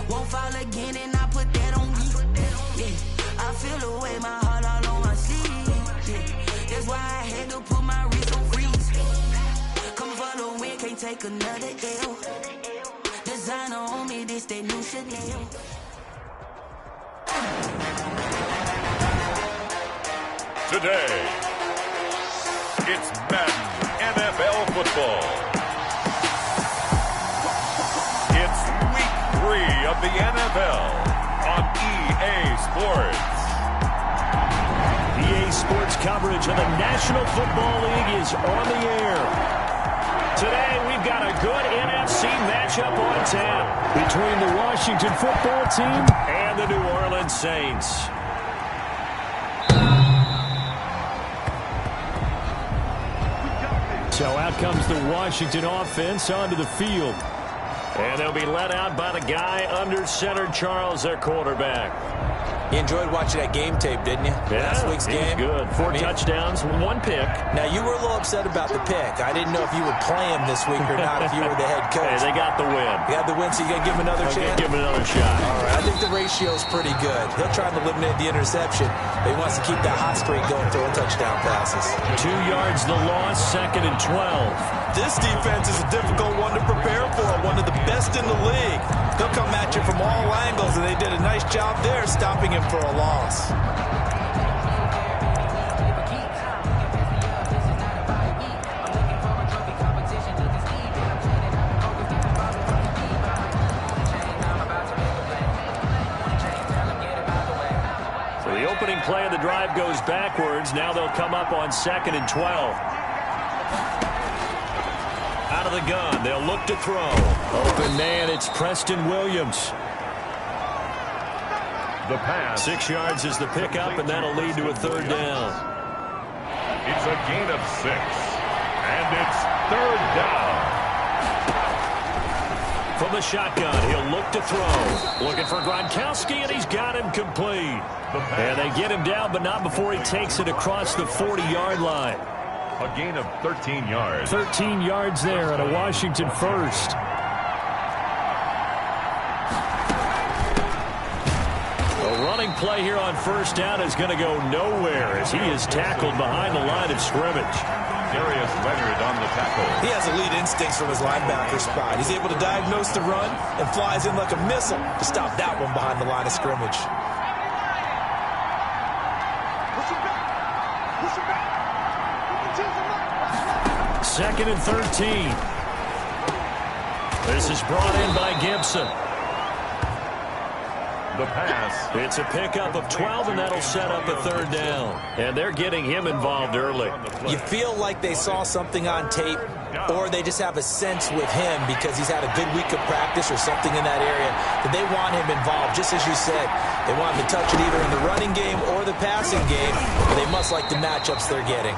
Won't fall again, and I put that on me. Yeah, I feel the way, my heart all on my sleeve. Yeah, that's why I had to put my wrist on freeze. Coming for the win, can't take another L. Designer on me, this that new Chanel. Today, it's Madden NFL football. It's week 3 of the NFL on EA Sports. EA Sports coverage of the National Football League is on the air. Today, we've got a good NFC matchup on tap between the Washington football team and the New Orleans Saints. So out comes the Washington offense onto the field. And they'll be let out by the guy under center, Charles, their quarterback. You enjoyed watching that game tape, didn't you? Yeah, Last week's game. Good. 4 touchdowns, 1 pick. Now, you were a little upset about the pick. I didn't know if you would play him this week or not if you were the head coach. Hey, they got the win. You got the win, so you got to give him another chance? Give him another shot. All right, I think the ratio's pretty good. He'll try to eliminate the interception, but he wants to keep that hot streak going, throwing touchdown passes. 2 yards the loss, 2nd and 12. This defense is a difficult one to prepare for, one of the best in the league. They'll come at you from all angles, and they did a nice job there stopping him for a loss. So the opening play of the drive goes backwards. Now they'll come up on 2nd and 12. Out of the gun, they'll look to throw. Open man, it's Preston Williams. The pass. 6 yards is the pickup, and that'll lead to a 3rd down. It's a gain of 6. And it's 3rd down. From the shotgun, he'll look to throw. Looking for Gronkowski, and he's got him complete. And they get him down, but not before he takes it across the 40-yard line. A gain of 13 yards. 13 yards there and a Washington first. A running play here on 1st down is going to go nowhere as he is tackled behind the line of scrimmage. Darius Leonard on the tackle. He has elite instincts from his linebacker spot. He's able to diagnose the run and flies in like a missile to stop that one behind the line of scrimmage. 2nd and 13. This is brought in by Gibson. The pass. It's a pickup of 12, and that'll set up a 3rd down. And they're getting him involved early. You feel like they saw something on tape, or they just have a sense with him because he's had a good week of practice or something in that area that they want him involved. Just as you said, they want him to touch it either in the running game or the passing game, but they must like the matchups they're getting.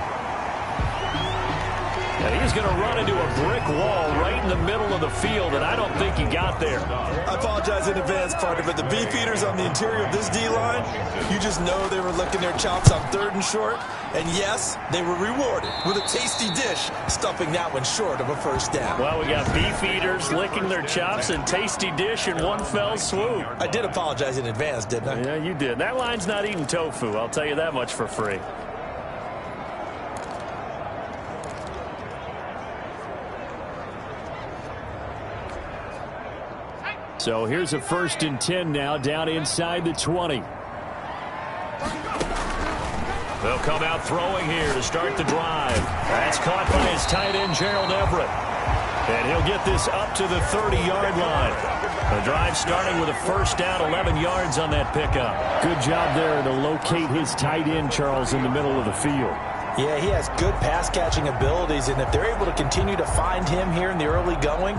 And he's going to run into a brick wall right in the middle of the field, and I don't think he got there. I apologize in advance, partner, but the beefeaters on the interior of this D-line, you just know they were licking their chops on 3rd and short. And yes, they were rewarded with a tasty dish, stuffing that one short of a 1st down. Well, we got beefeaters licking their chops and tasty dish in one fell swoop. I did apologize in advance, didn't I? Yeah, you did. That line's not eating tofu, I'll tell you that much for free. So here's a 1st and 10 now, down inside the 20. They'll come out throwing here to start the drive. That's caught by his tight end, Gerald Everett. And he'll get this up to the 30-yard line. The drive starting with a 1st down, 11 yards on that pickup. Good job there to locate his tight end, Charles, in the middle of the field. Yeah, he has good pass-catching abilities, and if they're able to continue to find him here in the early going,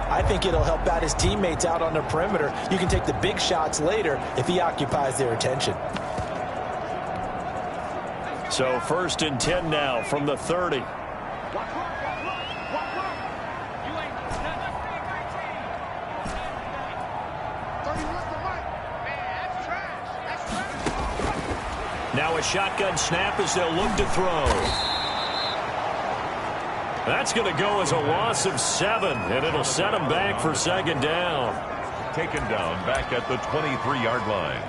I think it'll help out his teammates out on the perimeter. You can take the big shots later if he occupies their attention. So 1st and 10 now from the 30. Now a shotgun snap as they'll look to throw. That's going to go as a loss of 7, and it'll set them back for 2nd down. taken down back at the 23-yard line.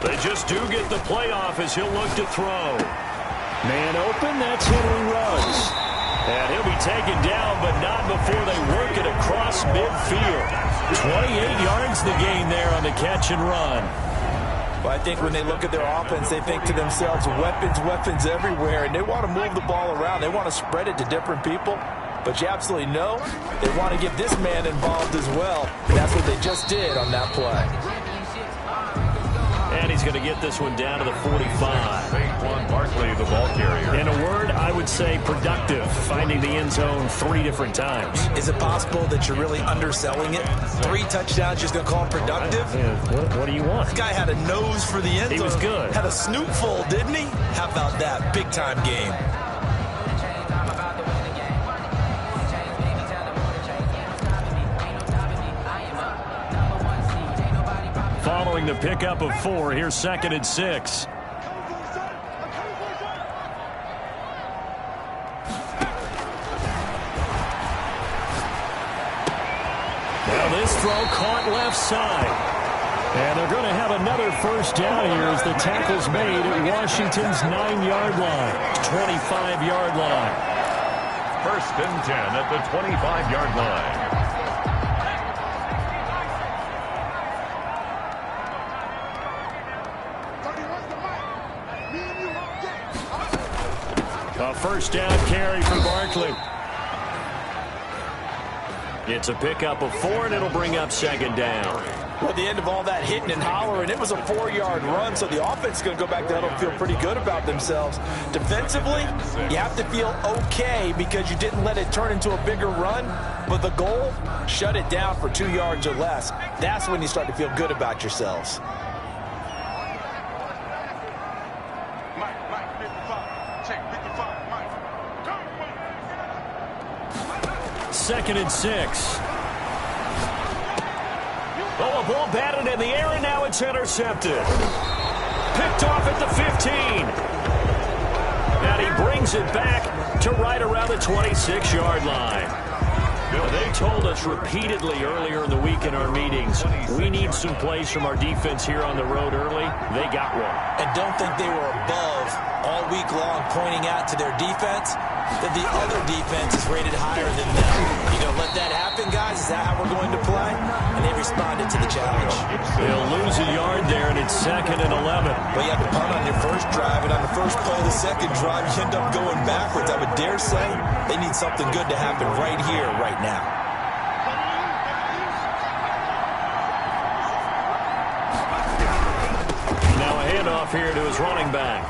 They just do get the playoff as he'll look to throw. Man open, that's Henry Ruggs. And he'll be taken down, but not before they work it across midfield. 28 yards the gain there on the catch and run. Well, I think when they look at their offense, they think to themselves, weapons everywhere, and they want to move the ball around. They want to spread it to different people. But you absolutely know they want to get this man involved as well. And that's what they just did on that play. And he's going to get this one down to the 45. Saquon Barkley, the ball carrier. In a word, I would say productive, finding the end zone 3 different times. Is it possible that you're really underselling it? 3 touchdowns, just going to call him productive? What do you want? This guy had a nose for the end zone. He was good. Had a snoot full, didn't he? How about that? Big-time game. Following the pickup of 4, here's 2nd and 6. Now this throw caught left side. And they're going to have another first down here as the tackle's made at Washington's 9-yard line, 25-yard line. 1st and 10 at the 25-yard line. A first down carry for Barkley. It's a pickup of 4, and it'll bring up 2nd down. Well, at the end of all that hitting and hollering, it was a 4-yard run, so the offense is going to go back to huddle and feel pretty good about themselves. Defensively, you have to feel okay because you didn't let it turn into a bigger run, but the goal, shut it down for 2 yards or less. That's when you start to feel good about yourselves. 2nd and 6. Oh, a ball batted in the air, and now it's intercepted. Picked off at the 15. And he brings it back to right around the 26-yard line. They told us repeatedly earlier in the week in our meetings, we need some plays from our defense here on the road early. They got one. And don't think they were above all week long pointing out to their defense that the other defense is rated higher than them. You going to let that happen, guys? Is that how we're going to play? And they responded to the challenge. They'll lose a yard there, and it's 2nd and 11. Well, you have to punt on your first drive, and on the first play of the second drive, you end up going backwards. I would dare say they need something good to happen right here, right now. Now a handoff here to his running back.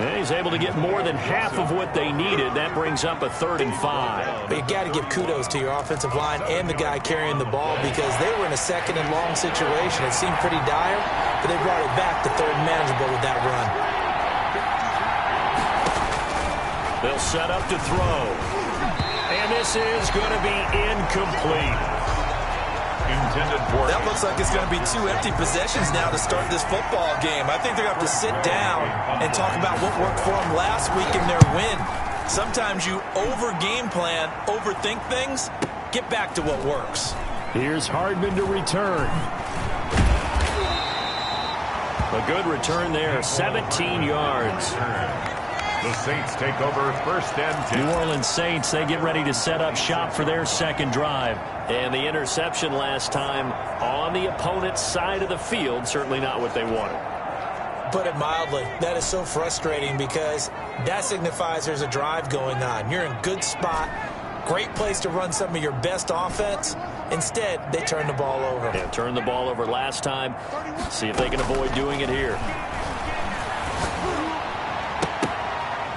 And he's able to get more than half of what they needed. That brings up a 3rd and 5. But you got to give kudos to your offensive line and the guy carrying the ball because they were in a 2nd and long situation. It seemed pretty dire, but they brought it back to 3rd and manageable with that run. They'll set up to throw. And this is going to be incomplete. That looks like it's going to be 2 empty possessions now to start this football game. I think they're going to have to sit down and talk about what worked for them last week in their win. Sometimes you over-game plan, overthink things, get back to what works. Here's Hardman to return. A good return there, 17 yards. The Saints take over 1st and 10. New Orleans Saints, they get ready to set up shop for their 2nd drive. And the interception last time on the opponent's side of the field, certainly not what they wanted. Put it mildly, that is so frustrating because that signifies there's a drive going on. You're in a good spot, great place to run some of your best offense. Instead, they turn the ball over. Yeah, turned the ball over last time. See if they can avoid doing it here.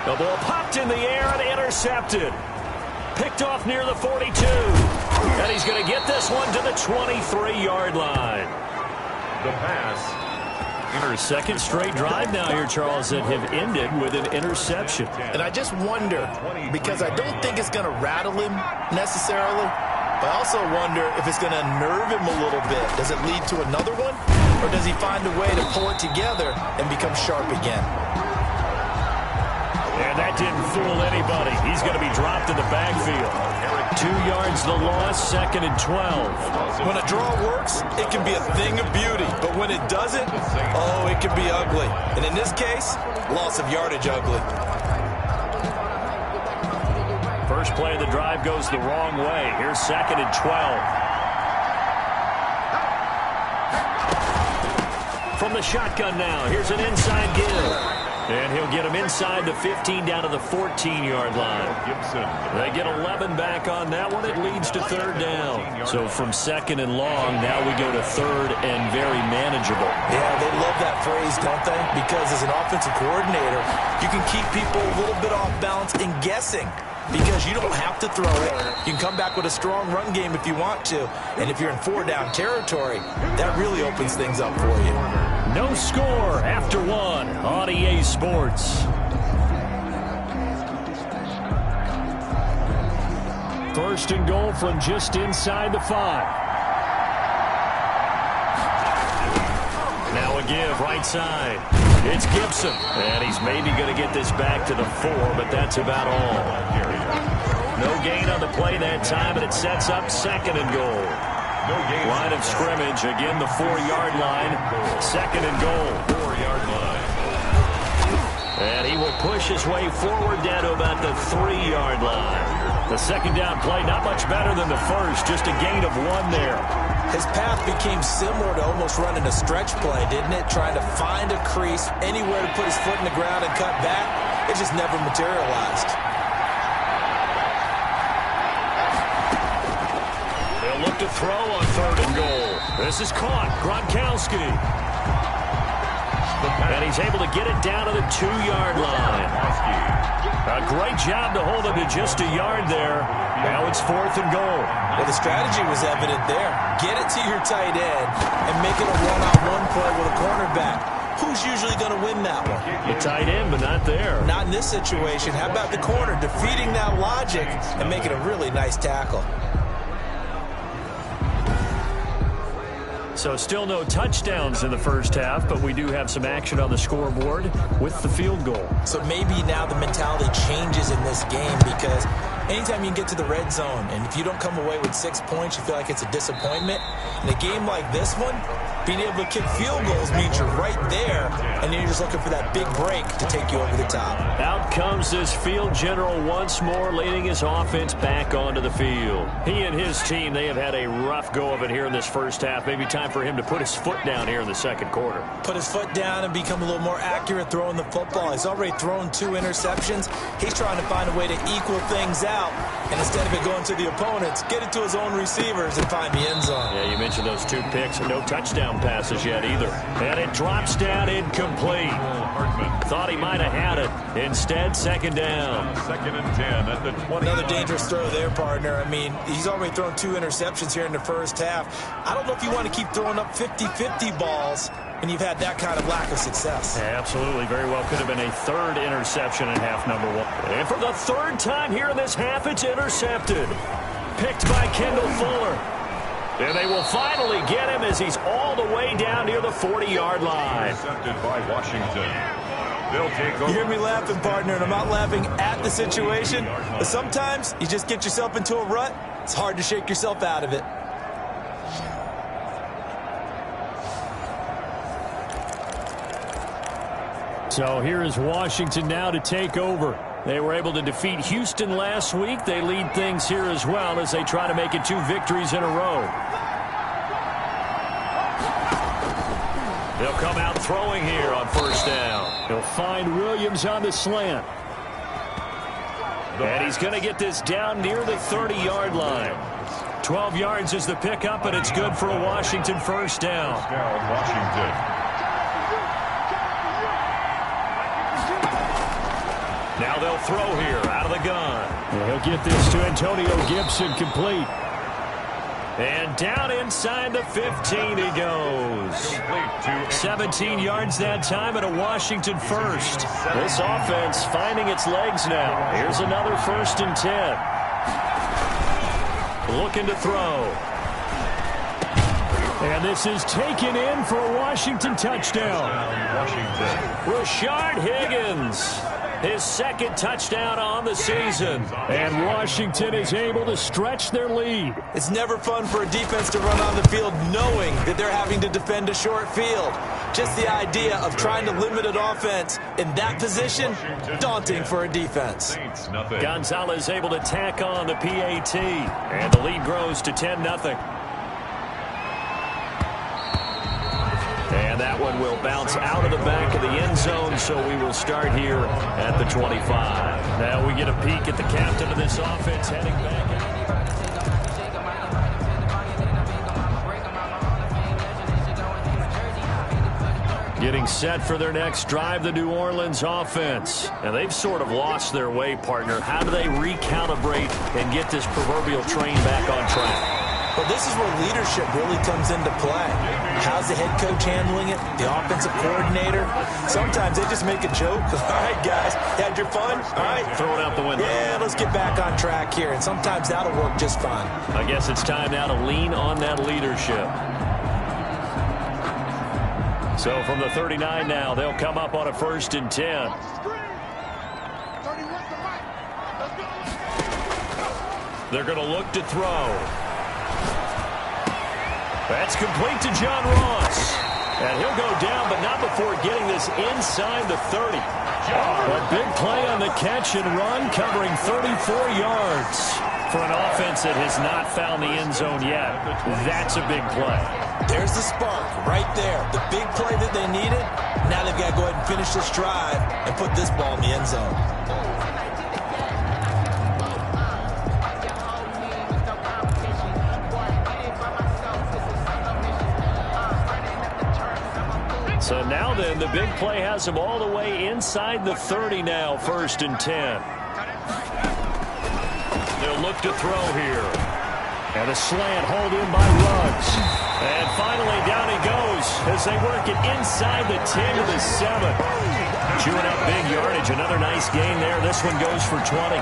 The ball popped in the air and intercepted. Picked off near the 42. And he's going to get this one to the 23-yard line. The pass. Her second straight drive now here, Charles, that have ended with an interception. And I just wonder, because I don't think it's going to rattle him necessarily, but I also wonder if it's going to nerve him a little bit. Does it lead to another one? Or does he find a way to pull it together and become sharp again? And that didn't fool anybody. He's going to be dropped in the backfield. 2 yards the loss, 2nd and 12. When a draw works, it can be a thing of beauty. But when it doesn't, oh, it can be ugly. And in this case, loss of yardage ugly. First play of the drive goes the wrong way. Here's 2nd and 12. From the shotgun now, here's an inside give. And he'll get him inside the 15 down to the 14-yard line. They get 11 back on that one. It leads to 3rd down. So from 2nd and long, now we go to 3rd and very manageable. Yeah, they love that phrase, don't they? Because as an offensive coordinator, you can keep people a little bit off balance and guessing. Because you don't have to throw it. You can come back with a strong run game if you want to. And if you're in 4-down territory, that really opens things up for you. No score after 1 on EA Sports. First and goal from just inside the 5. Now a give right side. It's Gibson. And he's maybe going to get this back to the 4, but that's about all. No gain on the play that time, and it sets up 2nd and goal. Line of scrimmage, again the 4-yard line. 2nd and goal. 4-yard line. And he will push his way forward down to about the 3-yard line. The second down play, not much better than the first, just a gain of 1 there. His path became similar to almost running a stretch play, didn't it? Trying to find a crease, anywhere to put his foot in the ground and cut back. It just never materialized. They'll look to throw on 3rd and goal. This is caught. Gronkowski. And he's able to get it down to the 2-yard line. A great job to hold him to just a yard there. Now it's 4th and goal. Well, the strategy was evident there. Get it to your tight end and make it a one-on-one play with a cornerback. Who's usually going to win that one? The tight end, but not there. Not in this situation. How about the corner defeating that logic and making a really nice tackle? So still no touchdowns in the first half, but we do have some action on the scoreboard with the field goal. So maybe now the mentality changes in this game, because anytime you can get to the red zone, and if you don't come away with 6 points, you feel like it's a disappointment. In a game like this one, being able to kick field goals means you're right there, and then you're just looking for that big break to take you over the top. Out comes this field general once more, leading his offense back onto the field. He and his team, they have had a rough go of it here in this first half. Maybe time for him to put his foot down here in the second quarter. Put his foot down and become a little more accurate throwing the football. He's already thrown 2 interceptions. He's trying to find a way to equal things out, and instead of it going to the opponents, get it to his own receivers and find the end zone. Yeah, you mentioned those 2 picks and no touchdown passes yet either. And it drops down incomplete. Thought he might have had it. Instead, 2nd down. 2nd and 10 at the 20. Another dangerous throw there, partner. I mean, he's already thrown 2 interceptions here in the first half. I don't know if you want to keep throwing up 50-50 balls when you've had that kind of lack of success. Yeah, absolutely. Very well could have been a 3rd interception in half number 1. And for the 3rd time here in this half, it's intercepted. Picked by Kendall Fuller. And they will finally get him as he's all the way down near the 40-yard line. Intercepted by Washington. They'll take over. You hear me laughing, partner, and I'm not laughing at the situation. But sometimes you just get yourself into a rut. It's hard to shake yourself out of it. So here is Washington now to take over. They were able to defeat Houston last week. They lead things here as well as they try to make it 2 victories in a row. They'll come out throwing here on 1st down. He'll find Williams on the slant. And he's going to get this down near the 30-yard line. 12 yards is the pickup, and it's good for a Washington 1st down. Now they'll throw here out of the gun. And he'll get this to Antonio Gibson complete. And down inside the 15 he goes. 17 yards that time and a Washington first. This offense finding its legs now. Here's another 1st and 10. Looking to throw. And this is taken in for a Washington touchdown. Rashard Higgins, his 2nd touchdown on the season. And Washington is able to stretch their lead. It's never fun for a defense to run on the field knowing that they're having to defend a short field. Just the idea of trying to limit an offense in that position, daunting for a defense. Gonzalez able to tack on the PAT. And the lead grows to 10-0. And that one will bounce out of the back of the end zone, so we will start here at the 25. Now we get a peek at the captain of this offense heading back. Getting set for their next drive, the New Orleans offense. And they've sort of lost their way, partner. How do they recalibrate and get this proverbial train back on track? Well, this is where leadership really comes into play. How's the head coach handling it? The offensive coordinator? Sometimes they just make a joke. All right, guys, had your fun? All right. Throw it out the window. Yeah, let's get back on track here. And sometimes that'll work just fine. I guess it's time now to lean on that leadership. So from the 39 now, they'll come up on a 1st and 10. They're going to look to throw. That's complete to John Ross. And he'll go down, but not before getting this inside the 30. A big play on the catch and run, covering 34 yards. For an offense that has not found the end zone yet, that's a big play. There's the spark right there. The big play that they needed. Now they've got to go ahead and finish this drive and put this ball in the end zone. So now then, the big play has them all the way inside the 30 now, 1st and 10. They'll look to throw here. And a slant hauled in by Ruggs. And finally down he goes as they work it inside the 10 to the 7. Chewing up big yardage. Another nice gain there. This one goes for 20.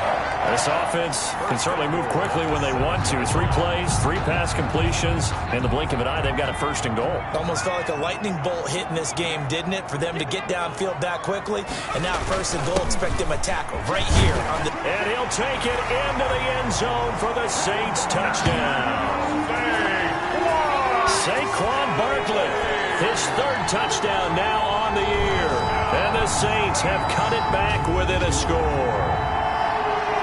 This offense can certainly move quickly when they want to. 3 plays, 3 pass completions. In the blink of an eye, they've got a 1st and goal. Almost felt like a lightning bolt hit in this game, didn't it? For them to get downfield that quickly. And now 1st and goal, expect them to tackle right here. And he'll take it into the end zone for the Saints touchdown. Saquon Barkley, his 3rd touchdown now on the year. And the Saints have cut it back within a score.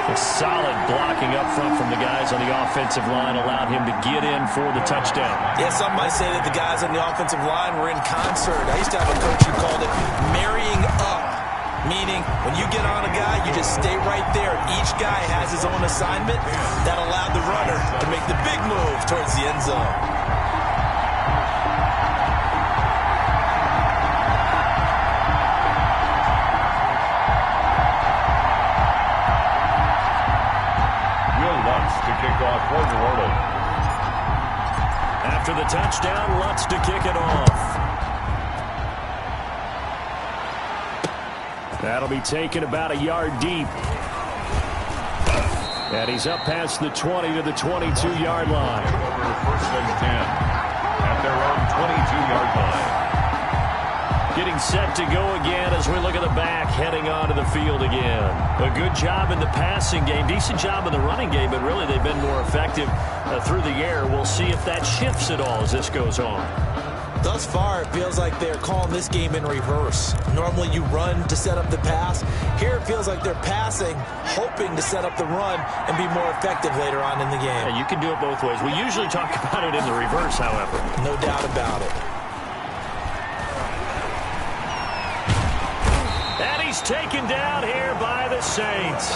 A solid blocking up front from the guys on the offensive line allowed him to get in for the touchdown. Yeah, some might say that the guys on the offensive line were in concert. I used to have a coach who called it marrying up, meaning when you get on a guy, you just stay right there. Each guy has his own assignment. That allowed the runner to make the big move towards the end zone. After the touchdown, Lutz to kick it off. That'll be taken about a yard deep. And he's up past the 20 to the 22-yard line. 1st and 10 at their own 22-yard line. Getting set to go again as we look at the back heading onto the field again. A good job in the passing game. Decent job in the running game, but really they've been more effective through the air. We'll see if that shifts at all as this goes on. Thus far, it feels like they're calling this game in reverse. Normally you run to set up the pass. Here it feels like they're passing, hoping to set up the run and be more effective later on in the game. And you can do it both ways. We usually talk about it in the reverse, however. No doubt about it. And he's taken down here by the Saints.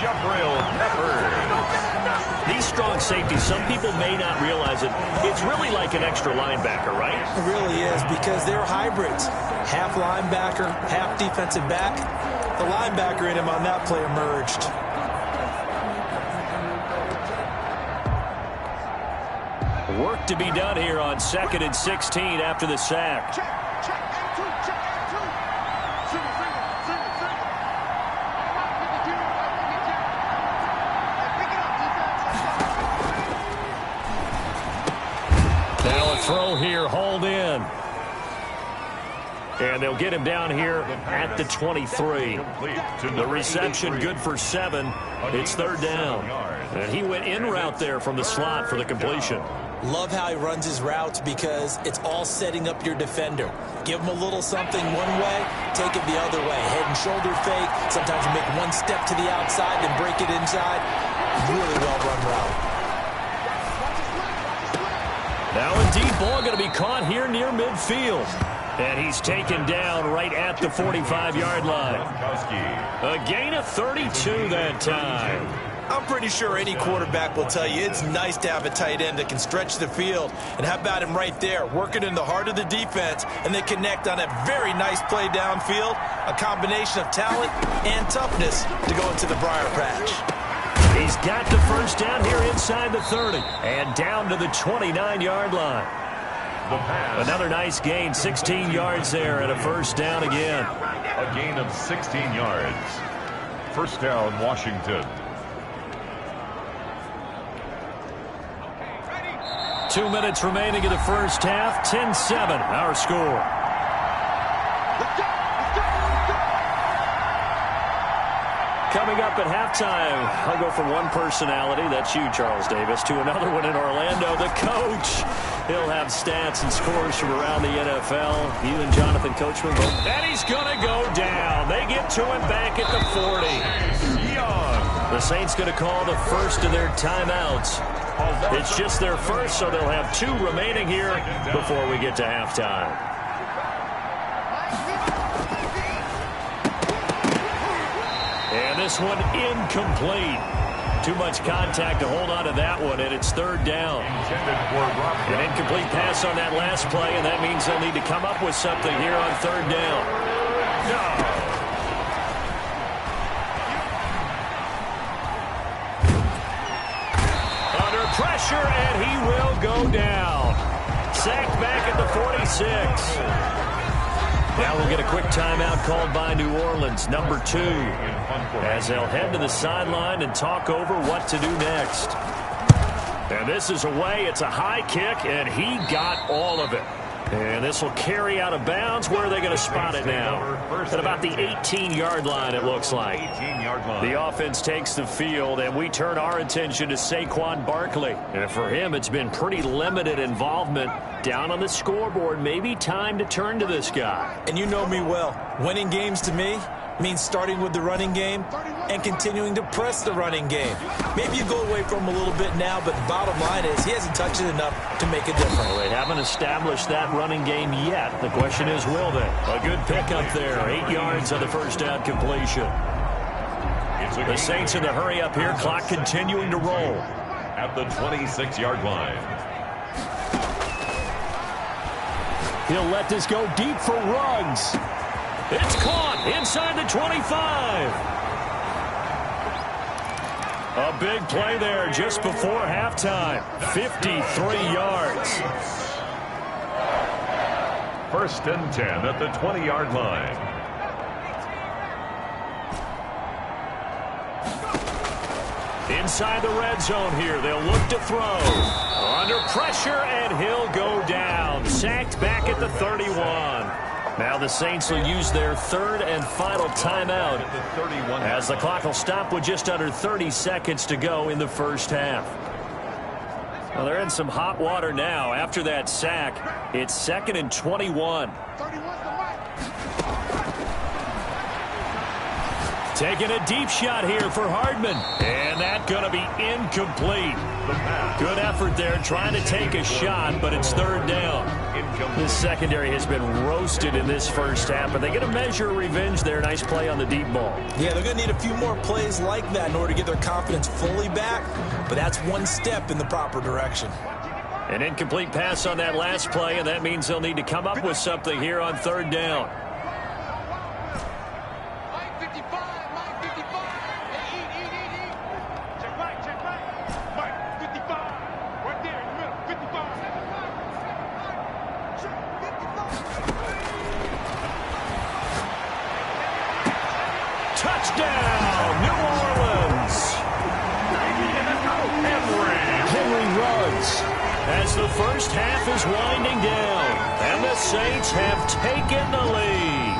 Jabril Peppers. These strong safeties, some people may not realize it. It's really like an extra linebacker, right? It really is, because they're hybrids. Half linebacker, half defensive back. The linebacker in him on that play emerged. Work to be done here on 2nd and 16 after the sack. Now a throw here, hauled in. And they'll get him down here at the 23. The reception good for 7. It's 3rd down. And he went in route there from the slot for the completion. Love how he runs his routes because it's all setting up your defender. Give him a little something one way, take it the other way. Head and shoulder fake. Sometimes you make one step to the outside, then break it inside. Really well run route. Now a deep ball going to be caught here near midfield. And he's taken down right at the 45-yard line. A gain of 32 that time. I'm pretty sure any quarterback will tell you it's nice to have a tight end that can stretch the field. And how about him right there, working in the heart of the defense, and they connect on a very nice play downfield, a combination of talent and toughness to go into the briar patch. He's got the first down here inside the 30 and down to the 29-yard line. Another nice gain, 16 yards there, and a first down again. A gain of 16 yards. First down, Washington. 2 minutes remaining in the first half. 10-7, our score. Coming up at halftime, I'll go from one personality, that's you, Charles Davis, to another one in Orlando, the coach. He'll have stats and scores from around the NFL. You and Jonathan Coachman both. And he's going to go down. They get to him back at the 40. The Saints going to call the first of their timeouts. It's just their first, so they'll have 2 remaining here before we get to halftime. And this one incomplete. Too much contact to hold on to that one, and it's 3rd down. An incomplete pass on that last play, and that means they'll need to come up with something here on 3rd down. Under pressure, and he will go down. Sacked back at the 46. Now we'll get a quick timeout called by New Orleans, number 2, as they'll head to the sideline and talk over what to do next. And this is away. It's a high kick, and he got all of it. And this will carry out of bounds. Where are they going to spot it now? At about the 18-yard line, it looks like. The offense takes the field, and we turn our attention to Saquon Barkley. And for him, it's been pretty limited involvement. Down on the scoreboard, maybe time to turn to this guy. And you know me well. Winning games to me means starting with the running game and continuing to press the running game. Maybe you go away from him a little bit now, but the bottom line is he hasn't touched it enough to make a difference. Well, they haven't established that running game yet. The question is, will they? A good pickup there. 8 yards on the first down completion. The Saints in the hurry up here. Clock continuing to roll. At the 26-yard line. He'll let this go deep for Ruggs. It's caught inside the 25. A big play there just before halftime. 53 yards. 1st and 10 at the 20-yard line. Inside the red zone here. They'll look to throw. Under pressure, and he'll go down. Sacked back at the 31. Now the Saints will use their 3rd and final timeout as the clock will stop with just under 30 seconds to go in the first half. Well, they're in some hot water now after that sack. It's 2nd and 21. Taking a deep shot here for Hardman. And that's going to be incomplete. Good effort there trying to take a shot, but it's 3rd down. This secondary has been roasted in this first half, but they get a measure of revenge there. Nice play on the deep ball. Yeah, they're going to need a few more plays like that in order to get their confidence fully back, but that's one step in the proper direction. An incomplete pass on that last play, and that means they'll need to come up with something here on 3rd down. Touchdown, New Orleans. Henry runs as the first half is winding down, and the Saints have taken the lead.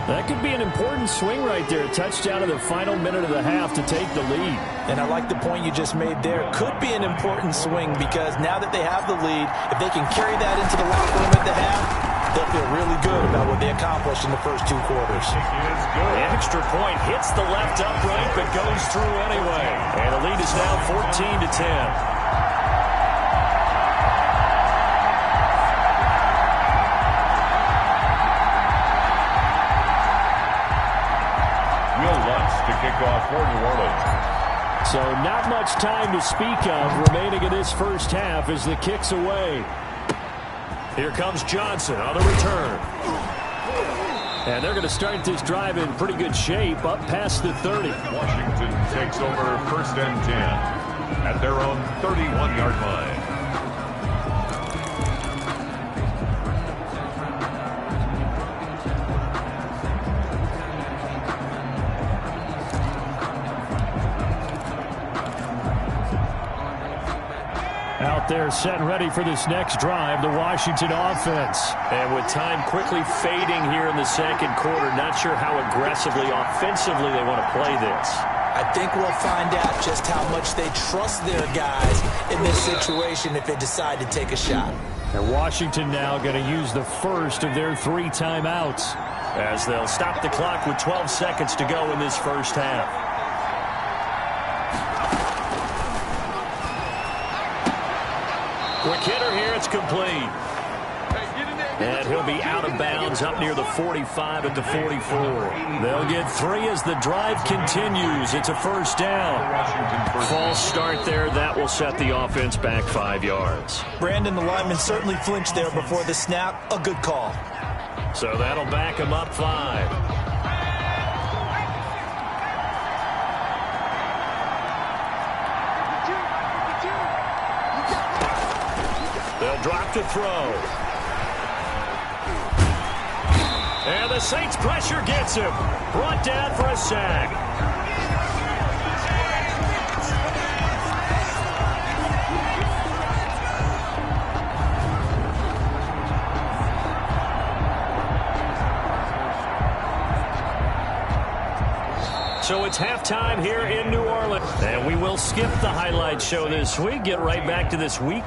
That could be an important swing right there. A touchdown in the final minute of the half to take the lead. And I like the point you just made there. Could be an important swing because now that they have the lead, if they can carry that into the locker room at the half, they'll feel really good about what they accomplished in the first 2 quarters. The extra point hits the left upright but goes through anyway. And the lead is now 14-10. Kickoff for New Orleans. So not much time to speak of remaining in this first half as the kick's away. Here comes Johnson on the return. And they're going to start this drive in pretty good shape up past the 30. Washington takes over 1st and 10 at their own 31-yard line. Out there set and ready for this next drive, the Washington offense. And with time quickly fading here in the second quarter, not sure how aggressively, offensively they want to play this. I think we'll find out just how much they trust their guys in this situation if they decide to take a shot. And Washington now going to use the first of their 3 timeouts as they'll stop the clock with 12 seconds to go in this first half. Quick hitter here, it's complete. And he'll be out of bounds up near the 45 at the 44. They'll get 3 as the drive continues. It's a first down. False start there. That will set the offense back 5 yards. Brandon, the lineman certainly flinched there before the snap. A good call. So that'll back him up 5. They'll drop to throw. And the Saints pressure gets him. Brought down for a sack. So it's halftime here in New Orleans. And we will skip the highlight show this week. Get right back to this week.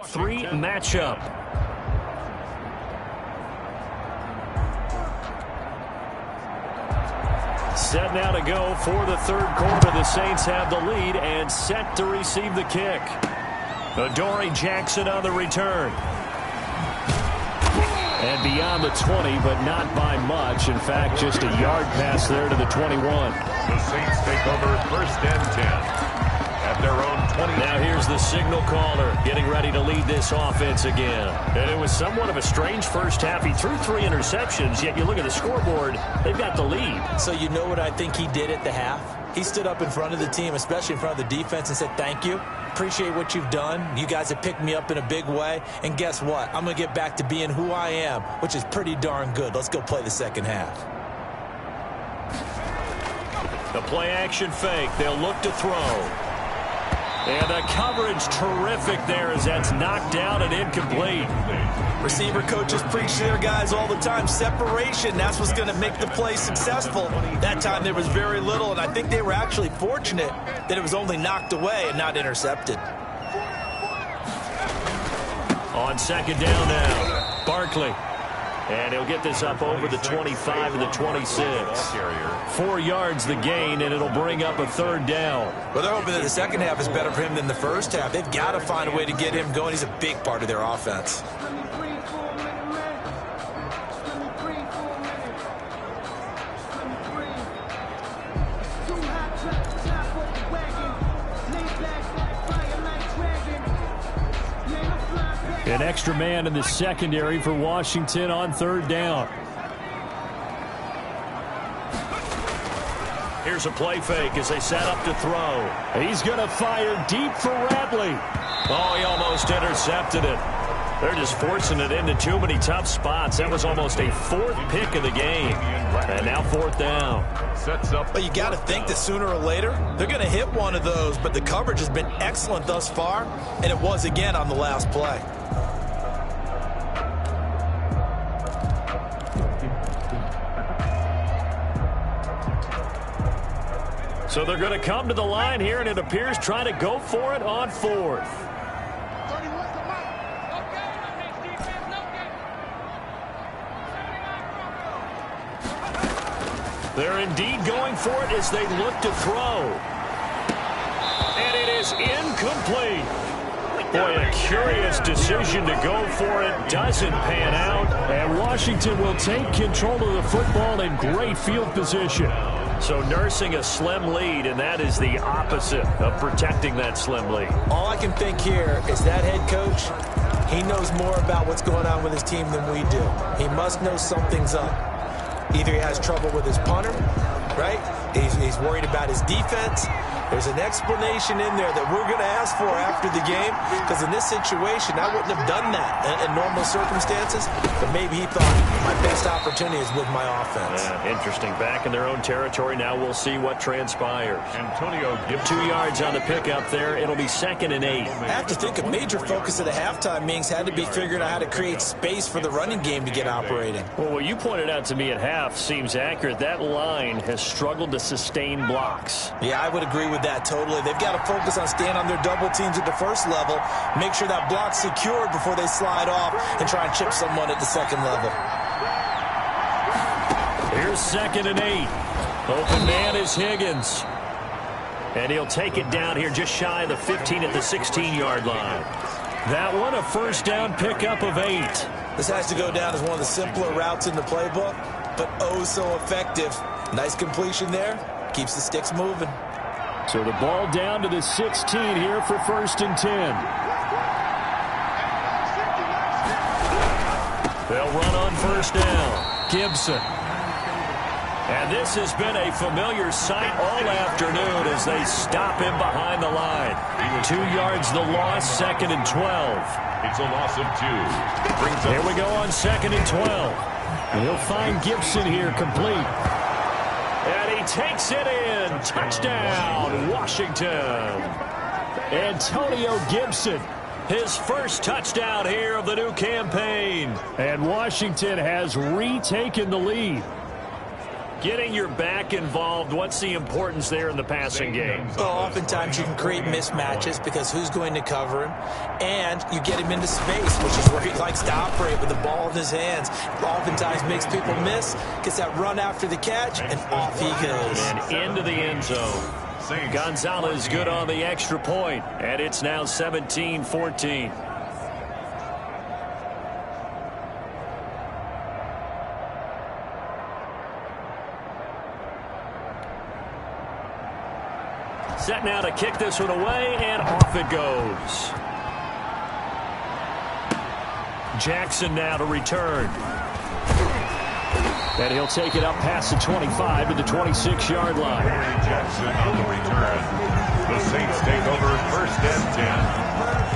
3 matchup. Set now to go for the third quarter. The Saints have the lead and set to receive the kick. Adoree Jackson on the return. And beyond the 20, but not by much. In fact, just a yard pass there to the 21. The Saints take over 1st and 10. At their own 20. Now here's the signal caller getting ready to lead this offense again. And it was somewhat of a strange first half. He threw 3 interceptions, yet you look at the scoreboard, they've got the lead. So you know what I think he did at the half? He stood up in front of the team, especially in front of the defense, and said, thank you. Appreciate what you've done. You guys have picked me up in a big way. And guess what? I'm going to get back to being who I am, which is pretty darn good. Let's go play the second half. The play action fake. They'll look to throw. And the coverage terrific there as that's knocked down and incomplete. Receiver coaches preach to their guys all the time. Separation, that's what's going to make the play successful. That time there was very little, and I think they were actually fortunate that it was only knocked away and not intercepted. On second down now, Barkley. And he'll get this up over the 25 and the 26. 4 yards the gain, and it'll bring up a 3rd down. Well, they're hoping that the second half is better for him than the first half. They've got to find a way to get him going. He's a big part of their offense. An extra man in the secondary for Washington on 3rd down. Here's a play fake as they set up to throw. He's going to fire deep for Radley. Oh, he almost intercepted it. They're just forcing it into too many tough spots. That was almost a 4th pick of the game. And now 4th down. Sets up. But you got to think that sooner or later, they're going to hit one of those. But the coverage has been excellent thus far, and it was again on the last play. So they're going to come to the line here, and it appears trying to go for it on 4th. They're indeed going for it as they look to throw. And it is incomplete. Boy, a curious decision to go for it. Doesn't pan out. And Washington will take control of the football in great field position. So nursing a slim lead, and that is the opposite of protecting that slim lead. All I can think here is that head coach, he knows more about what's going on with his team than we do. He must know something's up. Either he has trouble with his punter, right? He's worried about his defense. There's an explanation in there that we're going to ask for after the game, because in this situation, I wouldn't have done that in normal circumstances, but maybe he thought my best opportunity is with my offense. Yeah, interesting. Back in their own territory. Now we'll see what transpires. Antonio gives 2 yards on the pickup there. It'll be 2nd and 8. I have to think a major focus of the halftime meetings had to be figuring out how to create space for the running game to get operating. Well, what you pointed out to me at half seems accurate. That line has struggled to sustain blocks. Yeah, I would agree with that totally. They've got to focus on staying on their double teams at the first level, make sure that block's secured before they slide off and try and chip someone at the second level. Here's 2nd and 8. Open man is Higgins. And he'll take it down here just shy of the 15 at the 16-yard line. That one a 1st down pickup of 8. This has to go down as one of the simpler routes in the playbook, but oh so effective. Nice completion there. Keeps the sticks moving. So the ball down to the 16 here for 1st and 10. They'll run on 1st down. Gibson. And this has been a familiar sight all afternoon as they stop him behind the line. 2 yards the loss, 2nd and 12. It's a loss of 2. Here we go on 2nd and 12. And he'll find Gibson here complete. And he takes it in. Touchdown, Washington. Antonio Gibson, his first touchdown here of the new campaign. And Washington has retaken the lead. Getting your back involved, what's the importance there in the passing game? Well, oftentimes you can create mismatches because who's going to cover him? And you get him into space, which is where he likes to operate with the ball in his hands. Oftentimes makes people miss, gets that run after the catch, and off he goes. And into the end zone. Gonzalez good on the extra point, and it's now 17-14. Set now to kick this one away, and off it goes. Jackson now to return. And he'll take it up past the 25 to the 26-yard line. Jackson on the return. The Saints take over first and 10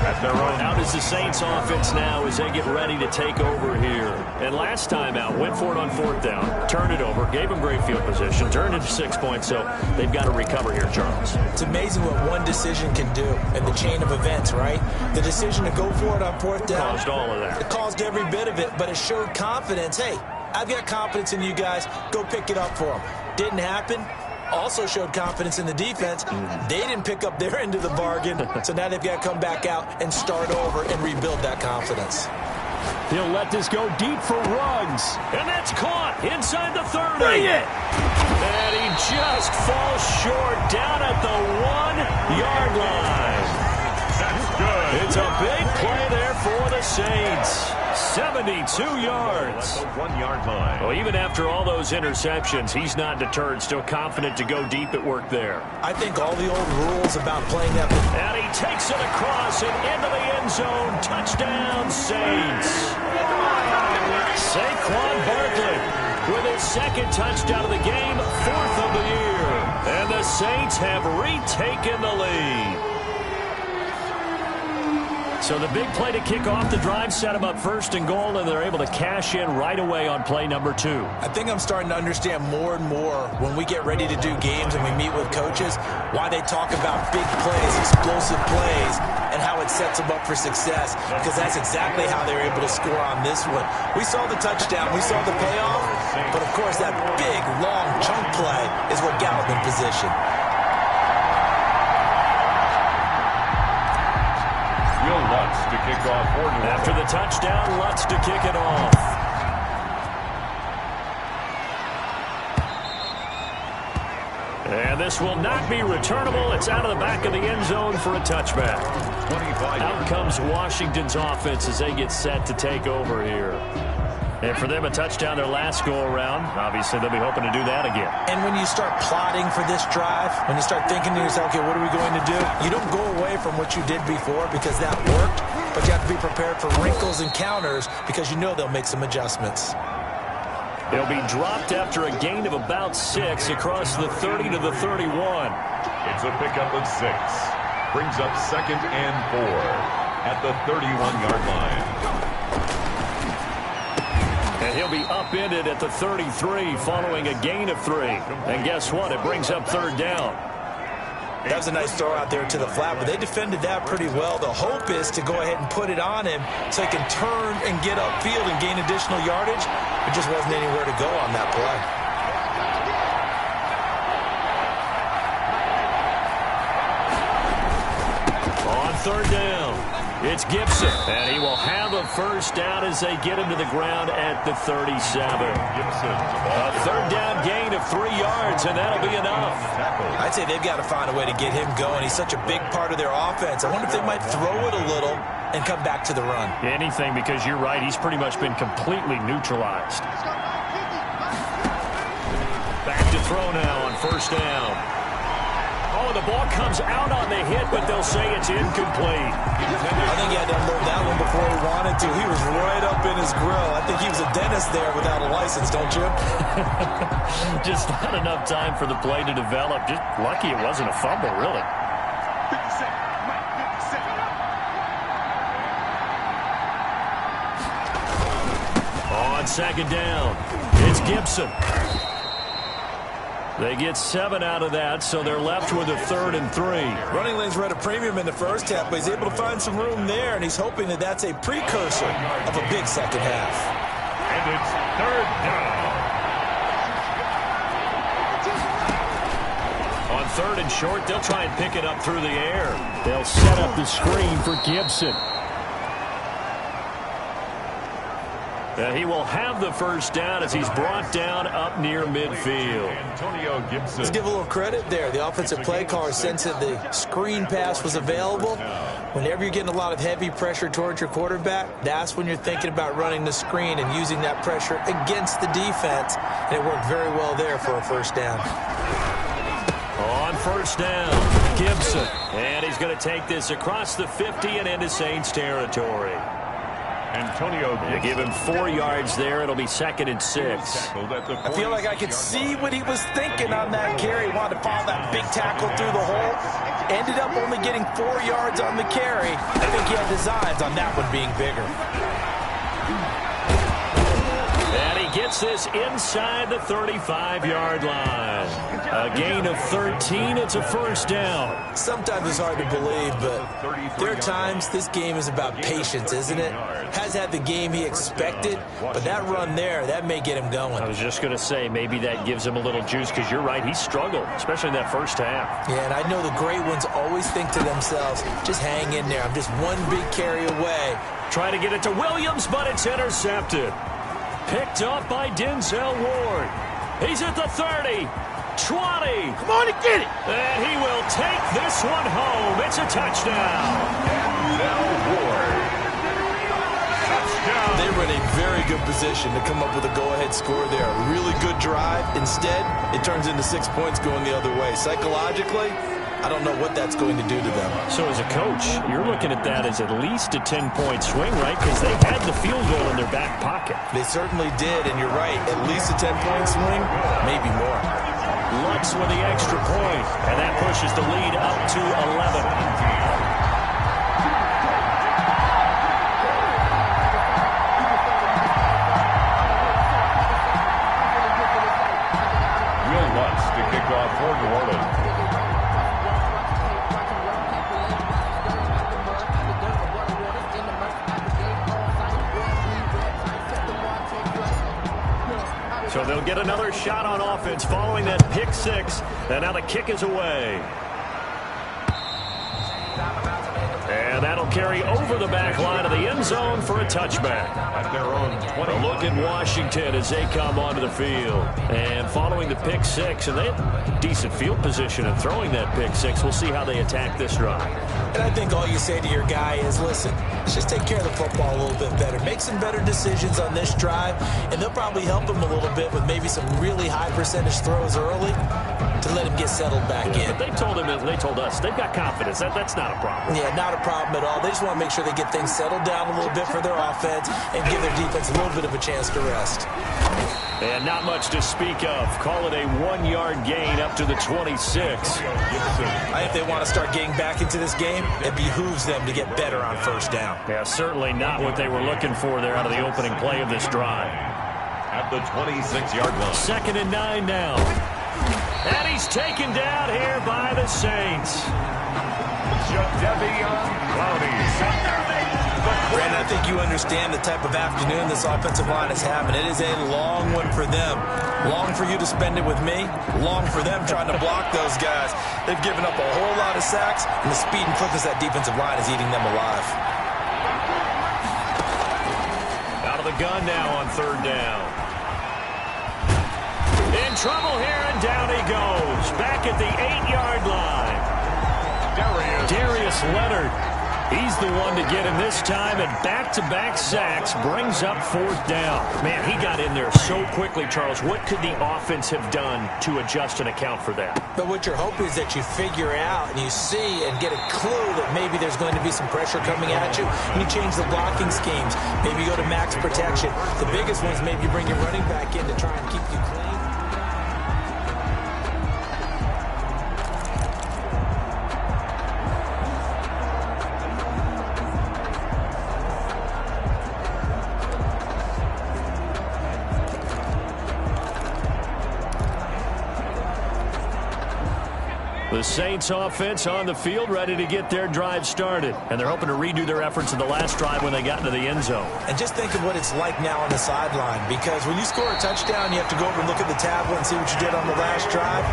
at their own. Out is the Saints offense now as they get ready to take over here. And last time out, went for it on fourth down, turned it over, gave them great field position, turned into 6 points, so they've got to recover here, Charles. It's amazing what one decision can do in the chain of events, right? The decision to go for it on fourth down. Caused all of that. It caused every bit of it, but it showed confidence. Hey, I've got confidence in you guys. Go pick it up for them. Didn't happen. Also showed confidence in the defense. They didn't pick up their end of the bargain, so now they've got to come back out and start over and rebuild that confidence. He'll let this go deep for Ruggs. And that's caught inside the 30. Bring it! And he just falls short down at the 1-yard line. That's good. It's a big play there for the Saints. 72 yards. At the 1-yard line. Well, even after all those interceptions, he's not deterred, still confident to go deep at work there. I think all the old rules about playing that. And he takes it across and into the end zone. Touchdown, Saints. Saquon Barkley with his second touchdown of the game, 4th of the year. And the Saints have retaken the lead. So the big play to kick off the drive set them up first and goal, and they're able to cash in right away on play number 2. I think I'm starting to understand more and more when we get ready to do games and we meet with coaches why they talk about big plays, explosive plays, and how it sets them up for success, because that's exactly how they're able to score on this one. We saw the touchdown, we saw the payoff, but of course that big, long chunk play is what got them in position. Lutz to kick off. After the touchdown, Lutz to kick it off. And this will not be returnable. It's out of the back of the end zone for a touchback. Out comes Washington's offense as they get set to take over here. And for them, a touchdown their last go-around. Obviously, they'll be hoping to do that again. And when you start plotting for this drive, when you start thinking to yourself, okay, what are we going to do? You don't go away from what you did before because that worked, but you have to be prepared for wrinkles and counters because you know they'll make some adjustments. It'll be dropped after a gain of about 6 across the 30 to the 31. It's a pickup of 6. Brings up 2nd and 4 at the 31-yard line. And he'll be upended at the 33 following a gain of 3. And guess what? It brings up 3rd down. That was a nice throw out there to the flat, but they defended that pretty well. The hope is to go ahead and put it on him so he can turn and get upfield and gain additional yardage. There just wasn't anywhere to go on that play. On 3rd down, it's Gibson, and he will have a first down as they get him to the ground at the 37. Gibson. A 3rd down gain of 3 yards, and that'll be enough. I'd say they've got to find a way to get him going. He's such a big part of their offense. I wonder if they might throw it a little and come back to the run. Anything, because you're right, he's pretty much been completely neutralized. Back to throw now on 1st down. Oh, the ball comes out on the hit, but they'll say it's incomplete. I think he had to unload that one before he wanted to. He was right up in his grill. I think he was a dentist there without a license, don't you? Just not enough time for the play to develop. Just lucky it wasn't a fumble, really. On 2nd down, it's Gibson. They get 7 out of that, so they're left with a 3rd and 3. Running lanes were at a premium in the first half, but he's able to find some room there, and he's hoping that that's a precursor of a big second half. And it's 3rd down. 3rd and short. They'll try and pick it up through the air. They'll set up the screen for Gibson. He will have the first down as he's brought down up near midfield. Antonio Gibson. Let's give a little credit there. The offensive play caller sensed that the screen pass was available. Whenever you're getting a lot of heavy pressure towards your quarterback, that's when you're thinking about running the screen and using that pressure against the defense. And it worked very well there for a first down. On first down, Gibson. And he's going to take this across the 50 and into Saints territory. Antonio Gibson. Give him 4 yards there. It'll be 2nd and 6. I feel like I could see what he was thinking on that carry. He wanted to follow that big tackle through the hole. Ended up only getting 4 yards on the carry. I think he had designs on that one being bigger. And he gets this inside the 35-yard line. A gain of 13. It's a first down. Sometimes it's hard to believe, but there are times this game is about patience, isn't it? Has had the game he expected, but that run there, that may get him going. I was just going to say, maybe that gives him a little juice, because you're right, he struggled, especially in that first half. Yeah, and I know the great ones always think to themselves, just hang in there. I'm just one big carry away. Trying to get it to Williams, but it's intercepted. Picked up by Denzel Ward. He's at the 30. 20. Come on and get it. And he will take this one home. It's a touchdown. Denzel Ward. Touchdown. They were in a very good position to come up with a go-ahead score there. A really good drive. Instead, it turns into 6 points going the other way. Psychologically, I don't know what that's going to do to them. So as a coach, you're looking at that as at least a 10-point swing, right? Because they had the field goal in their back pocket. They certainly did, and you're right. At least a 10-point swing, maybe more. Lutz with the extra point, and that pushes the lead up to 11. Will Lutz to kick off for New Orleans. So they'll get another shot on offense following that pick 6. And now the kick is away. And that'll carry over the back line of the end zone for a touchback. At their own 20. A look at Washington as they come onto the field. And following the pick 6, and they have decent field position in throwing that pick 6. We'll see how they attack this drive. And I think all you say to your guy is, listen, let's just take care of the football a little bit better. Make some better decisions on this drive, and they'll probably help him a little bit with maybe some really high percentage throws early to let him get settled back in. But they told us, they've got confidence. That's not a problem. Yeah, not a problem at all. They just want to make sure they get things settled down a little bit for their offense and give their defense a little bit of a chance to rest. And not much to speak of. Call it a 1-yard gain up to the 26. I think they want to start getting back into this game. It behooves them to get better on first down. Yeah, certainly not what they were looking for there out of the opening play of this drive. At the 26-yard line. 2nd and 9 now. And he's taken down here by the Saints. Jadeveon Clowney. Brandon, I think you understand the type of afternoon this offensive line is having. It is a long one for them. Long for you to spend it with me. Long for them trying to block those guys. They've given up a whole lot of sacks, and the speed and quickness of that defensive line is eating them alive. Out of the gun now on 3rd down. In trouble here, and down he goes. Back at the 8-yard line. Darius Leonard. He's the one to get him this time, and back-to-back sacks brings up 4th down. Man, he got in there so quickly, Charles. What could the offense have done to adjust and account for that? But what you're hoping is that you figure out and you see and get a clue that maybe there's going to be some pressure coming at you, and you change the blocking schemes. Maybe you go to max protection. The biggest one is maybe you bring your running back in to try and keep you clean. The Saints offense on the field, ready to get their drive started. And they're hoping to redo their efforts in the last drive when they got into the end zone. And just think of what it's like now on the sideline, because when you score a touchdown, you have to go over and look at the tablet and see what you did on the last drive.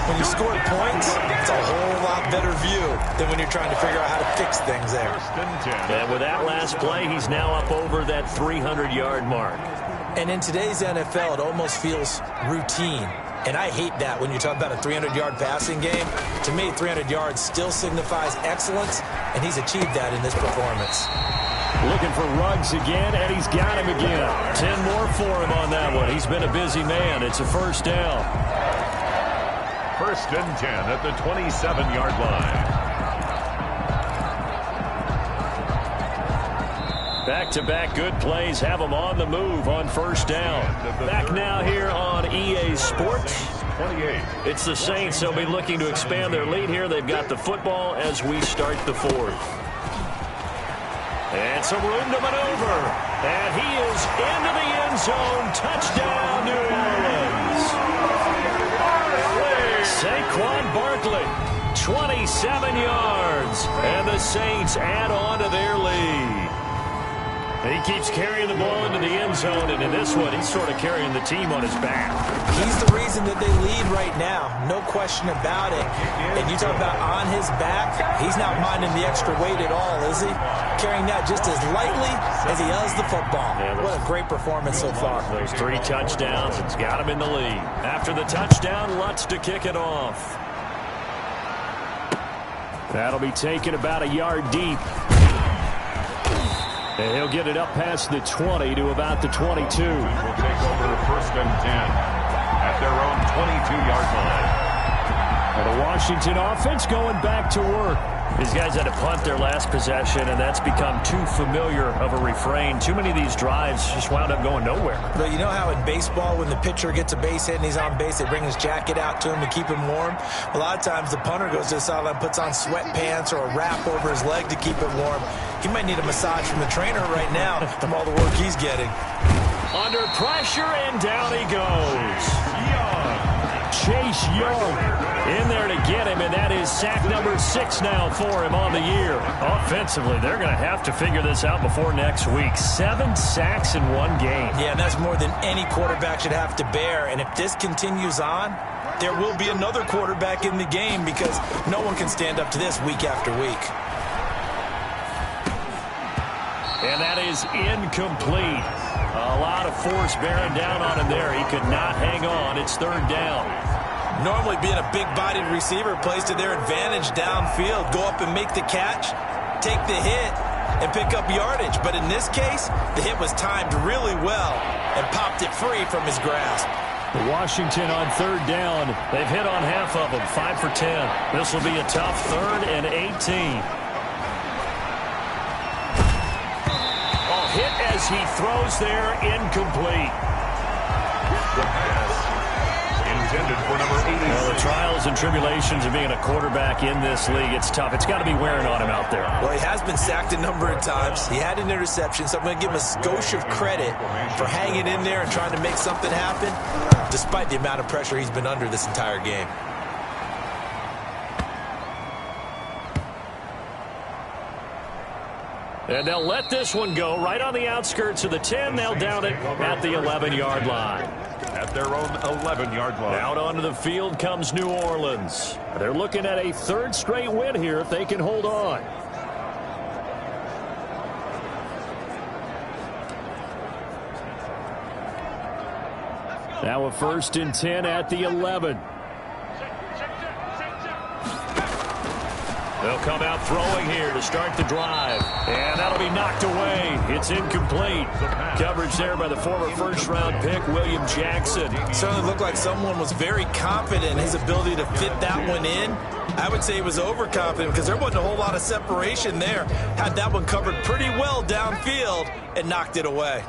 when you score points, it's a whole lot better view than when you're trying to figure out how to fix things there. And with that last play, he's now up over that 300-yard mark. And in today's NFL, it almost feels routine. And I hate that when you talk about a 300-yard passing game. To me, 300 yards still signifies excellence, and he's achieved that in this performance. Looking for Ruggs again, and he's got him again. 10 more for him on that one. He's been a busy man. It's a first down. First and 10 at the 27-yard line. Back-to-back good plays have them on the move on first down. Back now here on EA Sports. 28. It's the Saints. They'll be looking to expand their lead here. They've got the football as we start the fourth. And some room to maneuver. And he is into the end zone. Touchdown, New Orleans. Saquon Barkley, 27 yards. And the Saints add on to their lead. He keeps carrying the ball into the end zone, and in this one, he's sort of carrying the team on his back. He's the reason that they lead right now, no question about it. And you talk about on his back, he's not minding the extra weight at all, is he? Carrying that just as lightly as he does the football. Yeah, what a great performance so far. Those 3 touchdowns, it's got him in the lead. After the touchdown, Lutz to kick it off. That'll be taken about a yard deep. And he'll get it up past the 20 to about the 22. Will take over first and 10 at their own 22-yard line. And the Washington offense going back to work. These guys had to punt their last possession, and that's become too familiar of a refrain. Too many of these drives just wound up going nowhere. But you know how in baseball, when the pitcher gets a base hit and he's on base, they bring his jacket out to him to keep him warm? A lot of times the punter goes to the sideline, puts on sweatpants or a wrap over his leg to keep him warm. He might need a massage from the trainer right now from all the work he's getting. Under pressure, and down he goes. Chase Young in there to get him, and that is sack number 6 now for him on the year. Offensively, they're going to have to figure this out before next week. 7 sacks in one game. Yeah, and that's more than any quarterback should have to bear. And if this continues on, there will be another quarterback in the game because no one can stand up to this week after week. And that is incomplete. A lot of force bearing down on him there. He could not hang on. It's third down. Normally being a big-bodied receiver plays to their advantage downfield. Go up and make the catch, take the hit, and pick up yardage. But in this case, the hit was timed really well and popped it free from his grasp. Washington on third down. They've hit on half of them, 5 for 10. This will be a tough 3rd and 18. Hit as he throws there, incomplete. The pass intended for number 86. Well, the trials and tribulations of being a quarterback in this league, it's tough. It's got to be wearing on him out there. Well, he has been sacked a number of times. He had an interception, so I'm going to give him a skosh of credit for hanging in there and trying to make something happen, despite the amount of pressure he's been under this entire game. And they'll let this one go right on the outskirts of the 10. They'll down it at the 11-yard line. At their own 11-yard line. Out onto the field comes New Orleans. They're looking at a 3rd straight win here if they can hold on. Now a 1st and 10 at the 11. They'll come out throwing here to start the drive. And that'll be knocked away. It's incomplete. Coverage there by the former first-round pick, William Jackson. Certainly looked like someone was very confident in his ability to fit that one in. I would say he was overconfident because there wasn't a whole lot of separation there. Had that one covered pretty well downfield and knocked it away.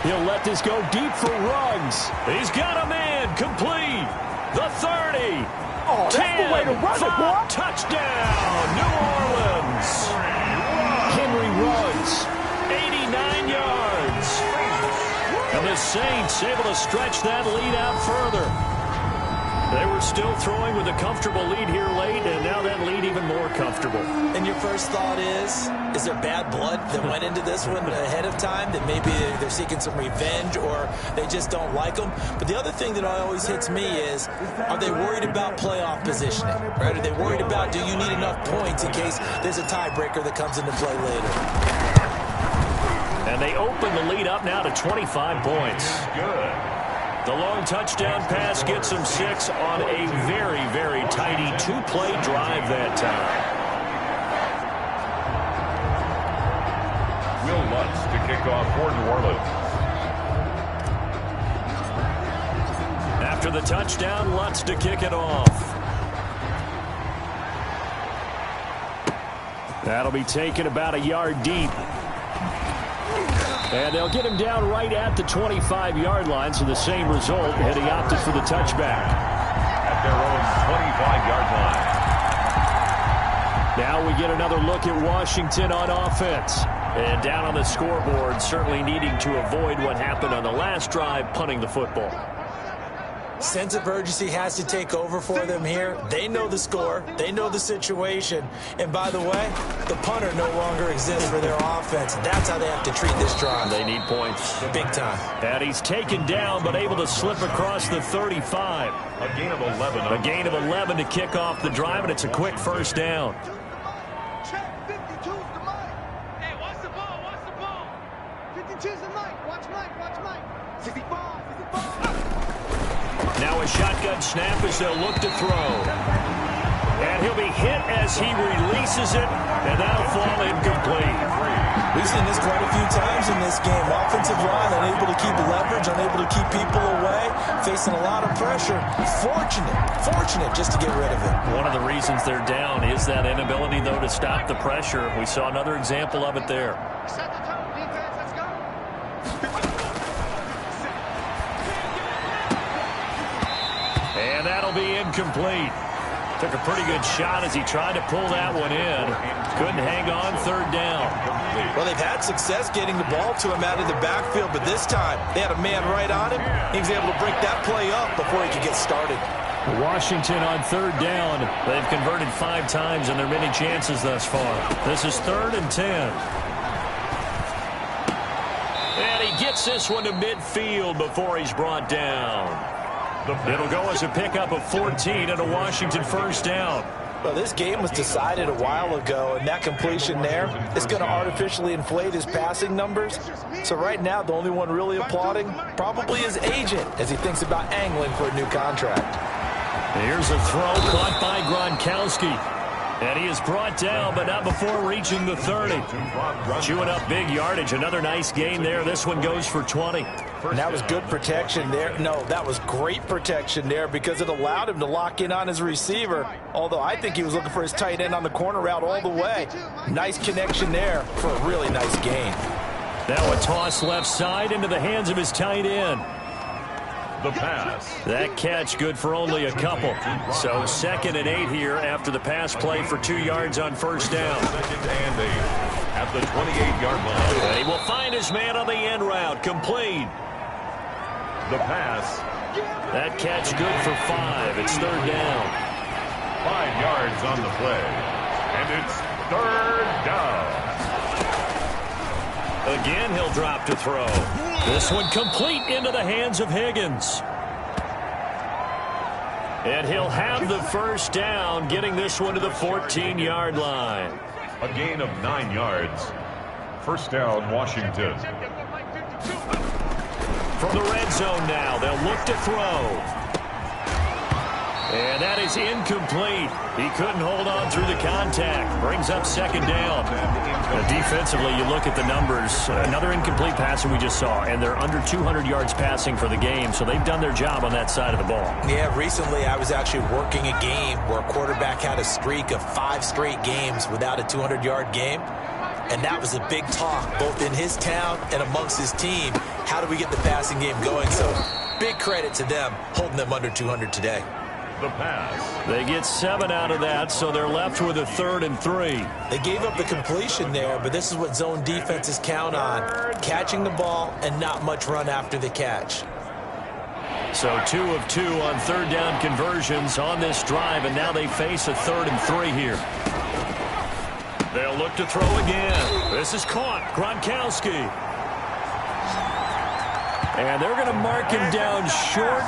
He'll let this go deep for Ruggs. He's got a man complete. The 30. Oh, that's 10, the way to run it, boy. Touchdown, New Orleans. Henry Ruggs, 89 yards. And the Saints able to stretch that lead out further. They were still throwing with a comfortable lead here late, and now that lead even more comfortable. And your first thought is there bad blood that went into this one ahead of time, that maybe they're seeking some revenge or they just don't like them? But the other thing that always hits me is, are they worried about playoff positioning? Right? Are they worried about, do you need enough points in case there's a tiebreaker that comes into play later? And they open the lead up now to 25 points. Good. The long touchdown pass gets them 6 on a very, very tidy 2-play drive that time. Will Lutz to kick off for New Orleans. After the touchdown, Lutz to kick it off. That'll be taken about a yard deep. And they'll get him down right at the 25-yard line, so the same result, and he opted for the touchback. At their own 25-yard line. Now we get another look at Washington on offense. And down on the scoreboard, certainly needing to avoid what happened on the last drive, punting the football. Sense of urgency has to take over for them here. They know the score. They know the situation. And by the way, the punter no longer exists for their offense. That's how they have to treat this drive. They need points. Big time. And he's taken down, but able to slip across the 35. A gain of 11. A gain of 11 to kick off the drive, and it's a quick first down. Check, 52's the mic. Hey, watch the ball, watch the ball. 52's the mic, watch Mike. 65. Now a shotgun snap as they'll look to throw. And he'll be hit as he releases it, and that'll fall incomplete. We've seen this quite a few times in this game. Offensive line unable to keep leverage, unable to keep people away, facing a lot of pressure. Fortunate just to get rid of it. One of the reasons they're down is that inability, though, to stop the pressure. We saw another example of it there. Set the tone, defense, let's go. And that'll be incomplete. Took a pretty good shot as he tried to pull that one in. Couldn't hang on, third down. Well, they've had success getting the ball to him out of the backfield, but this time they had a man right on him. He was able to break that play up before he could get started. Washington on third down. They've converted 5 times in their many chances thus far. This is 3rd and 10. And he gets this one to midfield before he's brought down. It'll go as a pickup of 14 and a Washington first down. Well, this game was decided a while ago, and that completion there is going to artificially inflate his passing numbers. So right now, the only one really applauding probably his agent as he thinks about angling for a new contract. Here's a throw caught by Gronkowski. And he is brought down, but not before reaching the 30. Chewing up big yardage. Another nice gain there. This one goes for 20. And that was good protection there. No, that was great protection there because it allowed him to lock in on his receiver. Although I think he was looking for his tight end on the corner route all the way. Nice connection there for a really nice gain. Now a toss left side into the hands of his tight end. The pass. That catch good for only a couple. So 2nd and 8 here after the pass play for 2 yards on first down. 2nd and 8 at the 28-yard line. And he will find his man on the end route. Complete. The pass. That catch good for 5. It's 3rd down. 5 yards on the play. And it's 3rd down. Again, he'll drop to throw. This one complete into the hands of Higgins. And he'll have the first down, getting this one to the 14-yard line. A gain of 9 yards. First down, Washington. From the red zone now, they'll look to throw. And that is incomplete. He couldn't hold on through the contact. Brings up 2nd down. Defensively, you look at the numbers. Another incomplete passing we just saw, and they're under 200 yards passing for the game, so they've done their job on that side of the ball. Yeah, recently I was actually working a game where a quarterback had a streak of 5 straight games without a 200-yard game. And that was a big talk, both in his town and amongst his team. How do we get the passing game going? So big credit to them, holding them under 200 today. The pass. They get 7 out of that, so they're left with a 3rd and 3. They gave up the completion there, but this is what zone defenses count on. Catching the ball and not much run after the catch. So 2 of 2 on 3rd down conversions on this drive, and now they face a 3rd and 3 here. They'll look to throw again. This is caught. Gronkowski. And they're going to mark him down short,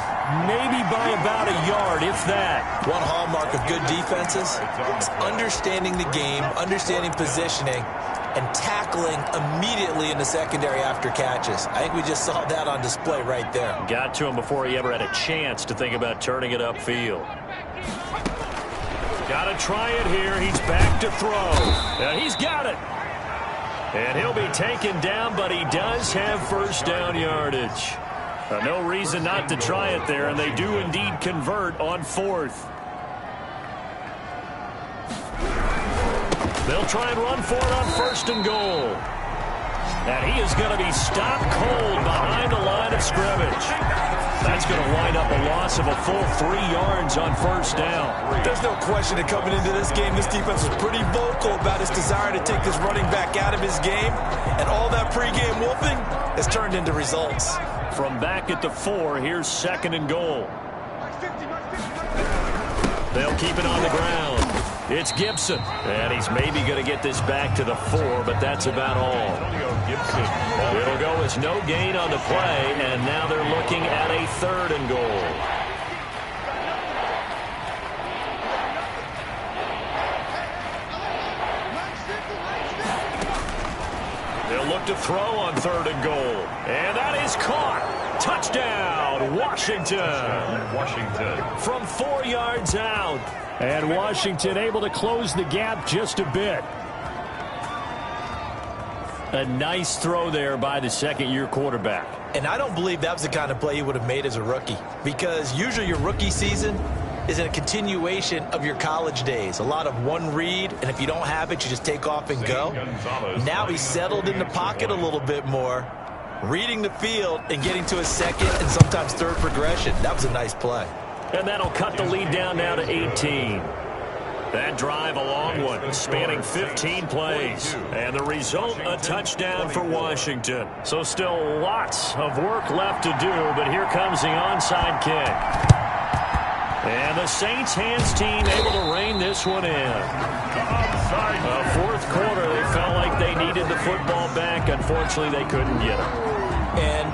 maybe by about a yard, if that. One hallmark of good defenses is understanding the game, understanding positioning, and tackling immediately in the secondary after catches. I think we just saw that on display right there. Got to him before he ever had a chance to think about turning it upfield. Got to try it here. He's back to throw. And he's got it. And he'll be taken down, but he does have first down yardage. No reason not to try it there, and they do indeed convert on fourth. They'll try and run for it on first and goal. And he is going to be stopped cold behind the line of scrimmage. That's going to wind up a loss of a full 3 yards on first down. There's no question that coming into this game, this defense was pretty vocal about his desire to take this running back out of his game. And all that pregame wolfing has turned into results. From back at the 4, here's second and goal. They'll keep it on the ground. It's Gibson. And he's maybe going to get this back to the 4, but that's about all. It'll go as no gain on the play, and now they're looking at a third and goal. They'll look to throw on third and goal. And that is caught. Touchdown, Washington. From 4 yards out. And Washington able to close the gap just a bit. A nice throw there by the second-year quarterback. And I don't believe that was the kind of play he would have made as a rookie. Because usually your rookie season is a continuation of your college days. A lot of one read, and if you don't have it, you just take off and go. Now he's settled in the pocket a little bit more, reading the field and getting to a second and sometimes third progression. That was a nice play. And that'll cut the lead down now to 18. That drive a long one, spanning 15 plays. And the result, a touchdown for Washington. So still lots of work left to do, but here comes the onside kick. And the Saints hands team able to rein this one in. Fourth quarter, they felt like they needed the football back. Unfortunately, they couldn't get it. And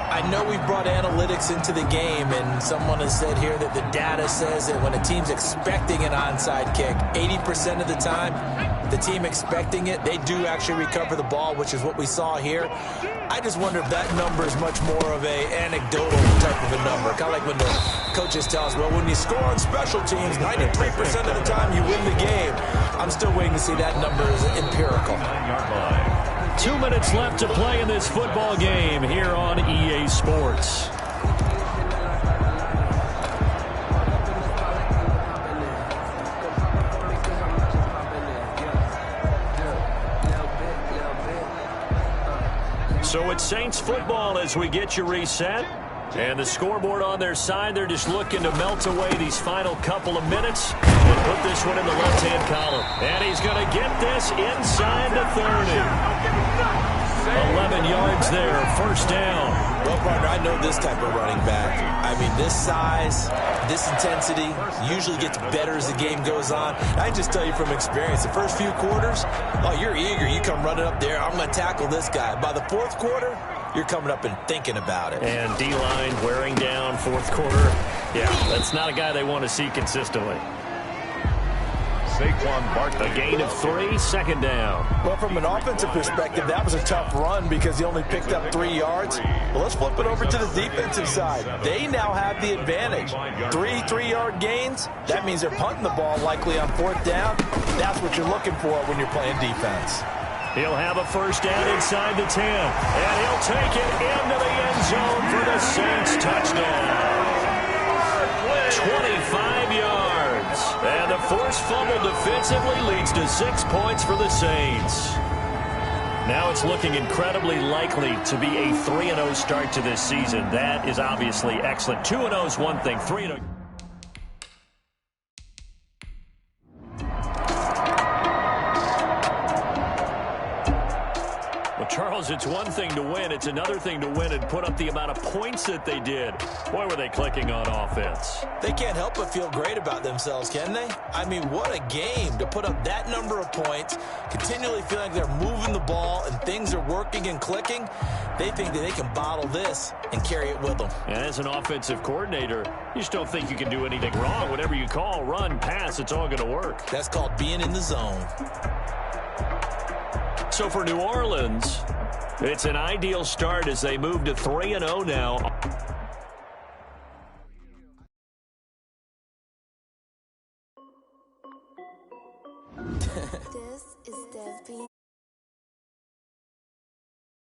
I know we brought analytics into the game, and someone has said here that the data says that when a team's expecting an onside kick, 80% of the time, the team expecting it, they do actually recover the ball, which is what we saw here. I just wonder if that number is much more of a anecdotal type of a number. Kind of like when the coaches tell us, well, when you score on special teams, 93% of the time you win the game. I'm still waiting to see that number as empirical. 2 minutes left to play in this football game here on EA Sports. So it's Saints football as we get you reset. And the scoreboard on their side, they're just looking to melt away these final couple of minutes and put this one in the left-hand column. And he's going to get this inside the 30. 11 yards there, first down. Well, partner, I know this type of running back. I mean, this size, this intensity usually gets better as the game goes on. I just tell you from experience, the first few quarters, oh, you're eager. You come running up there, I'm going to tackle this guy. By the fourth quarter, you're coming up and thinking about it. And D-line wearing down fourth quarter. Yeah, that's not a guy they want to see consistently. A gain of 3, second down. Well, from an offensive perspective, that was a tough run because he only picked up 3 yards. Well, let's flip it over to the defensive side. They now have the advantage. 3 3-yard gains. That means they're punting the ball likely on fourth down. That's what you're looking for when you're playing defense. He'll have a first down inside the 10. And he'll take it into the end zone for the Saints touchdown. 25 yards. And the forced fumble defensively leads to 6 points for the Saints. Now it's looking incredibly likely to be a 3-0 start to this season. That is obviously excellent. 2-0 is one thing. 3-0. Charles, it's one thing to win. It's another thing to win and put up the amount of points that they did. Boy, were they clicking on offense. They can't help but feel great about themselves, can they? I mean, what a game to put up that number of points, continually feeling like they're moving the ball and things are working and clicking. They think that they can bottle this and carry it with them. And as an offensive coordinator, you just don't think you can do anything wrong. Whatever you call, run, pass, it's all going to work. That's called being in the zone. So for New Orleans, it's an ideal start as they move to 3-0 now. This is Dev B.